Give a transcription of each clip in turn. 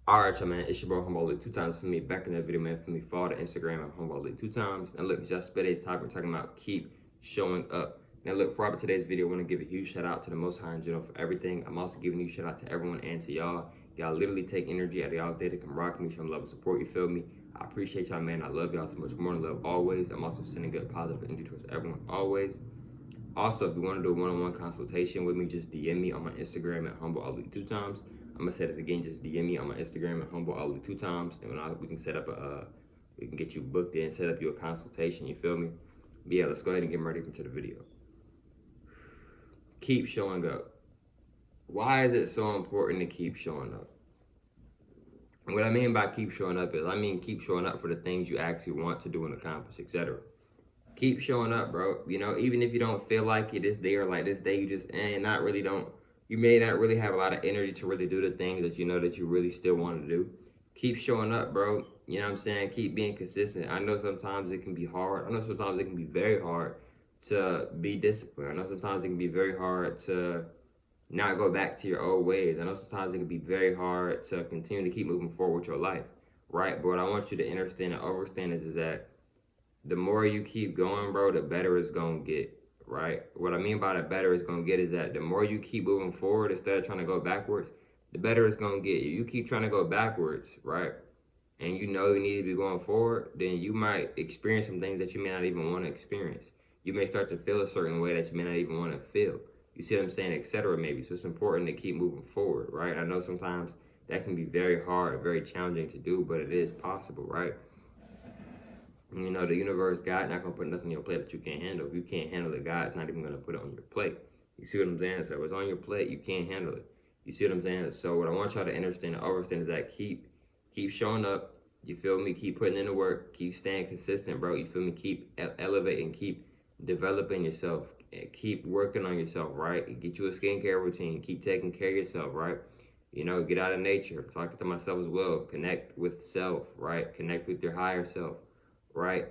Alright, y'all, man, it's your bro Humble League 2 times for me. Back in that video, man, for me, follow the Instagram at Humble League 2 times. And look, just today's topic, we're talking about keep showing up. Now, look, for today's video, I want to give a huge shout out to the Most High in general for everything. I'm also giving you shout out to everyone and to y'all. Y'all literally take energy out of y'all's day to come rock me, show me love and support. You feel me? I appreciate y'all, man. I love y'all so much more than love always. I'm also sending good positive energy towards everyone always. Also, if you want to do a one-on-one consultation with me, just DM me on my Instagram at Humble Ali 2 times. I'm gonna say it again. Just DM me on my Instagram at Humble Ali 2 times, and we can set up we can get you booked in, set up you a consultation. You feel me? But yeah, let's go ahead and get ready into the video. Keep showing up. Why is it so important to keep showing up? And what I mean by keep showing up is, I mean keep showing up for the things you actually want to do and accomplish, etc. Keep showing up, bro. You know, even if you don't feel like it this day or like this day, you just not really don't. You may not really have a lot of energy to really do the things that you know that you really still want to do. Keep showing up, bro. You know what I'm saying? Keep being consistent. I know sometimes it can be hard. I know sometimes it can be very hard to be disciplined. I know sometimes it can be very hard to not go back to your old ways. I know sometimes it can be very hard to continue to keep moving forward with your life, right? But what I want you to understand and understand is that the more you keep going, bro, the better it's gonna get, right? What I mean by the better it's gonna get is that the more you keep moving forward instead of trying to go backwards, the better it's gonna get. If you keep trying to go backwards, right, and you know you need to be going forward, then you might experience some things that you may not even want to experience. You may start to feel a certain way that you may not even want to feel. You see what I'm saying, etc. Maybe. So it's important to keep moving forward, right? I know sometimes that can be very hard, very challenging to do, but it is possible, right? You know, the universe, God, not gonna put nothing on your plate that you can't handle. If you can't handle it, God's not even gonna put it on your plate. You see what I'm saying? So if it's on your plate, you can't handle it. You see what I'm saying? So what I want y'all to understand and understand is that keep showing up. You feel me? Keep putting in the work. Keep staying consistent, bro. You feel me? Keep elevating. Keep developing yourself. Keep working on yourself, right? Get you a skincare routine. Keep taking care of yourself, right? You know, get out of nature. Talking to myself as well. Connect with self, right? Connect with your higher self, right?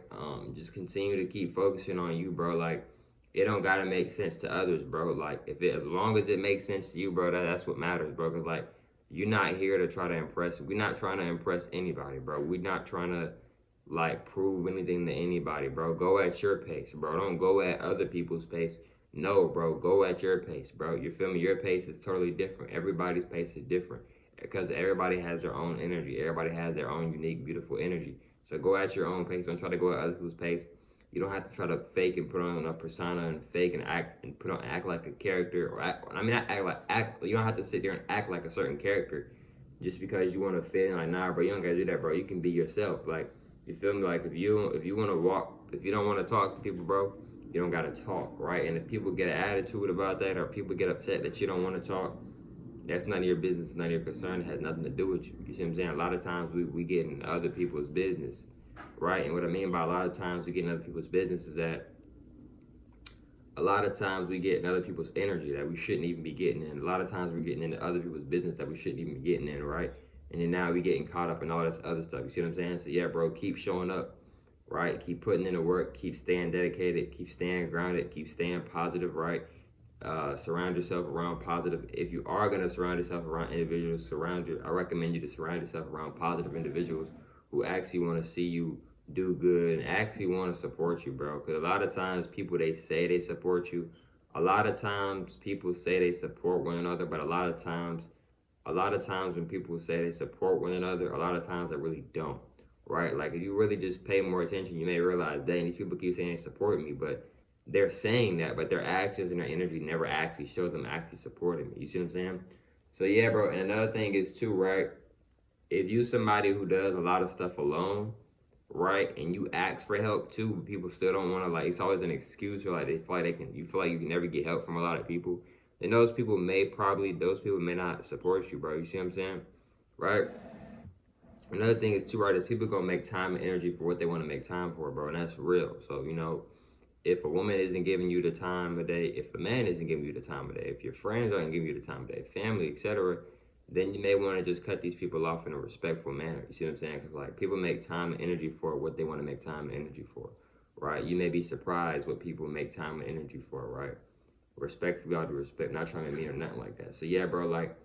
Just continue to keep focusing on you, bro. Like, it don't gotta make sense to others, bro. Like, as long as it makes sense to you, bro, that's what matters, bro. Cause like, you're not here to try to impress. We're not trying to impress anybody, bro. We're not trying to like prove anything to anybody, bro. Go at your pace, bro. Don't go at other people's pace. No, bro. Go at your pace, bro. You feel me? Your pace is totally different. Everybody's pace is different because everybody has their own energy. Everybody has their own unique, beautiful energy. So go at your own pace. Don't try to go at other people's pace. You don't have to try to fake and put on a persona and fake and act and act like a character or act. I mean, not act like act. You don't have to sit there and act like a certain character just because you want to fit in. Like, nah, bro, you don't gotta do that, bro. You can be yourself. Like, you feel me? Like, if you want to walk, if you don't want to talk to people, bro, you don't gotta talk, right? And if people get an attitude about that, or people get upset that you don't want to talk, that's none of your business, none of your concern. It has nothing to do with you. You see what I'm saying? A lot of times we get in other people's business, right? And what I mean by a lot of times we get in other people's business is that a lot of times we get in other people's energy that we shouldn't even be getting in. A lot of times we're getting into other people's business that we shouldn't even be getting in, right? And then now we getting caught up in all this other stuff. You see what I'm saying? So yeah, bro, keep showing up, right? Keep putting in the work, keep staying dedicated, keep staying grounded, keep staying positive, right? Surround yourself around positive. If you are gonna surround yourself around individuals, I recommend you to surround yourself around positive individuals who actually want to see you do good and actually want to support you, bro. Because a lot of times people they say they support you. A lot of times people say they support one another, but a lot of times when people say they support one another, a lot of times they really don't, right? Like if you really just pay more attention, you may realize, dang, these people keep saying they support me, but they're saying that, but their actions and their energy never actually show them actually supporting me. You see what I'm saying? So yeah, bro. And another thing is too, right? If you somebody who does a lot of stuff alone, right, and you ask for help too, but people still don't want to, like, it's always an excuse, or like they feel like you feel like you can never get help from a lot of people, then those people may not support you, bro. You see what I'm saying? Right? Another thing is too, right, is people gonna make time and energy for what they want to make time for, bro, and that's real. So, you know, if a woman isn't giving you the time of day, if a man isn't giving you the time of day, if your friends aren't giving you the time of day, family, etc., then you may want to just cut these people off in a respectful manner. You see what I'm saying? Because like people make time and energy for what they want to make time and energy for, right? You may be surprised what people make time and energy for, right? Respect for y'all to respect, not trying to mean or nothing like that. So yeah, bro, like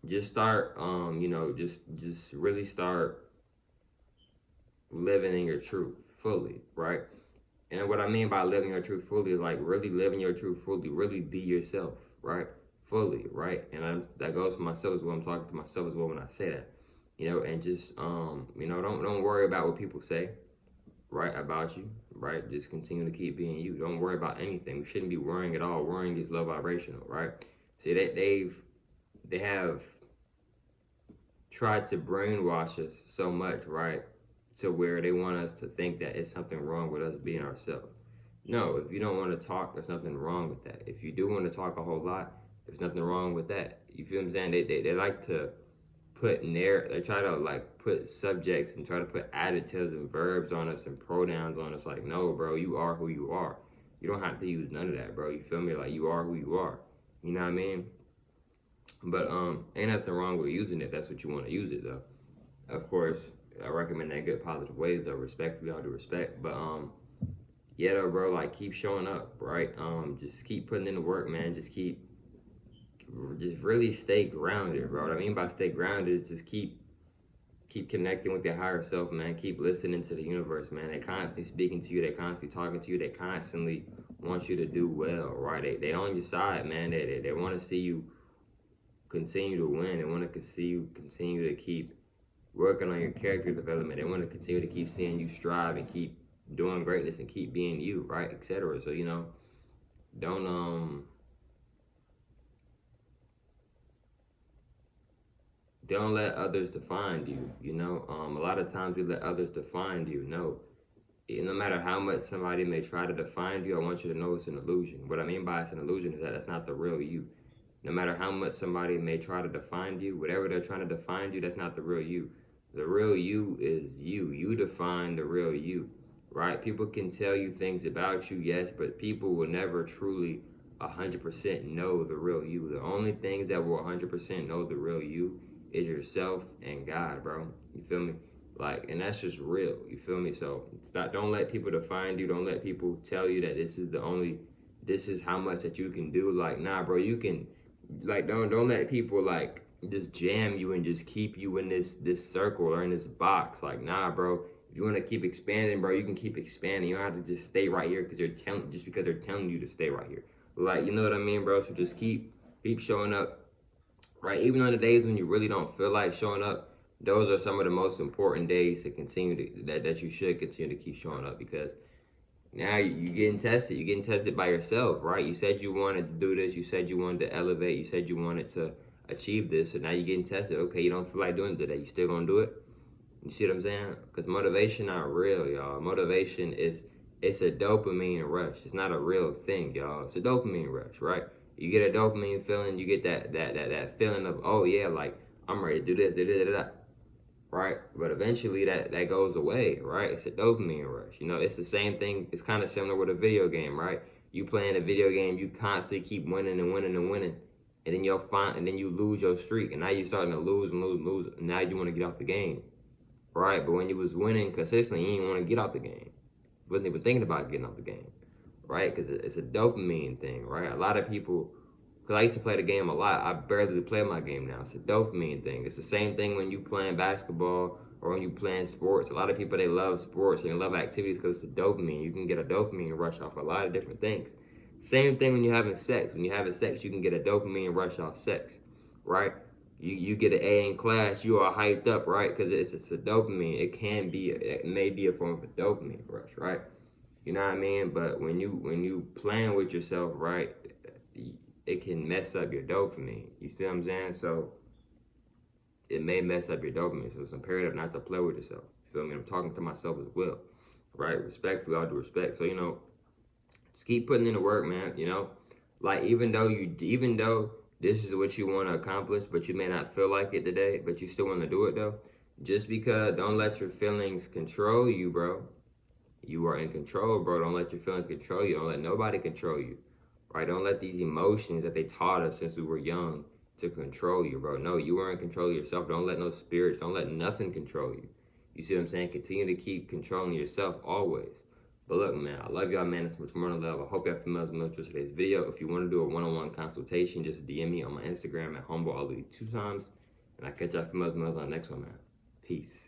just start, just really start living in your truth fully, right? And what I mean by living your truth fully is like really living your truth fully, really be yourself, right? Fully, right? And that goes for myself as well. I'm talking to myself as well when I say that, and just don't worry about what people say, right, about you, right? Just continue to keep being you. Don't worry about anything. We shouldn't be worrying at all. Worrying is low vibrational, right? See that they have tried to brainwash us so much, right? To where they want us to think that it's something wrong with us being ourselves. No, if you don't want to talk, there's nothing wrong with that. If you do want to talk a whole lot, there's nothing wrong with that. You feel what I'm saying? They like to they try to like put subjects and try to put adjectives and verbs on us and pronouns on us. Like, no, bro, you are who you are. You don't have to use none of that, bro. You feel me? Like, you are who you are. You know what I mean? But ain't nothing wrong with using it. That's what you want to use it though. Of course, I recommend that in good positive ways though. Respectfully, all due respect. But yeah though, bro, like keep showing up, right? Just keep putting in the work, man. Just really stay grounded, bro. What I mean by stay grounded is just keep connecting with your higher self, man. Keep listening to the universe, man. They constantly speaking to you. They constantly talking to you. They constantly want you to do well, right? They on your side, man. They want to see you continue to win. They want to see you continue to keep working on your character development. They want to continue to keep seeing you strive and keep doing greatness and keep being you, right, etc. So don't don't let others define you. A lot of times we let others define you. No matter how much somebody may try to define you, I want you to know it's an illusion. What I mean by it's an illusion is that that's not the real you. No matter how much somebody may try to define you, whatever they're trying to define you, that's not the real you. The real you is you. You define the real you, right? People can tell you things about you, yes, but people will never truly 100% know the real you. The only things that will 100% know the real you is yourself and God, bro. You feel me? Like, and that's just real. You feel me? So don't let people define you. Don't let people tell you that this is how much that you can do. Like, nah, bro, you can, like, don't let people like just jam you and just keep you in this circle or in this box. Like, nah, bro. If you want to keep expanding, bro, you can keep expanding. You don't have to just stay right here because they're telling you to stay right here. Like, you know what I mean, bro? So just keep showing up, right? Even on the days when you really don't feel like showing up, those are some of the most important days to continue that you should continue to keep showing up, because now you're getting tested. You're getting tested by yourself, right? You said you wanted to do this. You said you wanted to elevate. You said you wanted to achieve this. So now you're getting tested. Okay, you don't feel like doing it today. You still gonna do it? You see what I'm saying? Because motivation not real, y'all. Motivation it's a dopamine rush. It's not a real thing, y'all. It's a dopamine rush, right? You get a dopamine feeling. You get that feeling of, oh yeah, like I'm ready to do this, right? But eventually that goes away, right? It's a dopamine rush. It's the same thing. It's kind of similar with a video game, right? You playing a video game, you constantly keep winning and winning and winning, and then you lose your streak, and now you're starting to lose and lose. Now you want to get off the game, right? But when you was winning consistently, you didn't want to get off the game. You wasn't even thinking about getting off the game, right? Because it's a dopamine thing, right? A lot of people, because I used to play the game a lot. I barely play my game now. It's a dopamine thing. It's the same thing when you playing basketball or when you playing sports. A lot of people, they love sports and they love activities because it's a dopamine. You can get a dopamine rush off a lot of different things. Same thing when you're having sex. When you're having sex, you can get a dopamine rush off sex, right? You get an A in class, you are hyped up, right? Because it's a dopamine. It may be a form of a dopamine rush, right? You know what I mean? But when you playing with yourself, right, it can mess up your dopamine. You see what I'm saying? So it may mess up your dopamine. So it's imperative not to play with yourself. You feel me? I'm talking to myself as well, right? Respectfully, all due respect. So just keep putting in the work, man. Like even though this is what you want to accomplish, but you may not feel like it today, but you still want to do it though. Just because, don't let your feelings control you, bro. You are in control, bro. Don't let your feelings control you. Don't let nobody control you, right? Don't let these emotions that they taught us since we were young to control you, bro. No, you are in control of yourself. Don't let no spirits, don't let nothing control you. You see what I'm saying? Continue to keep controlling yourself always, But look, man, I love y'all, man. It's much more love. I hope y'all females enjoyed today's video. If you want to do a one-on-one consultation, just DM me on my Instagram at humble2 times. And I'll catch y'all females on the next one, man. Peace.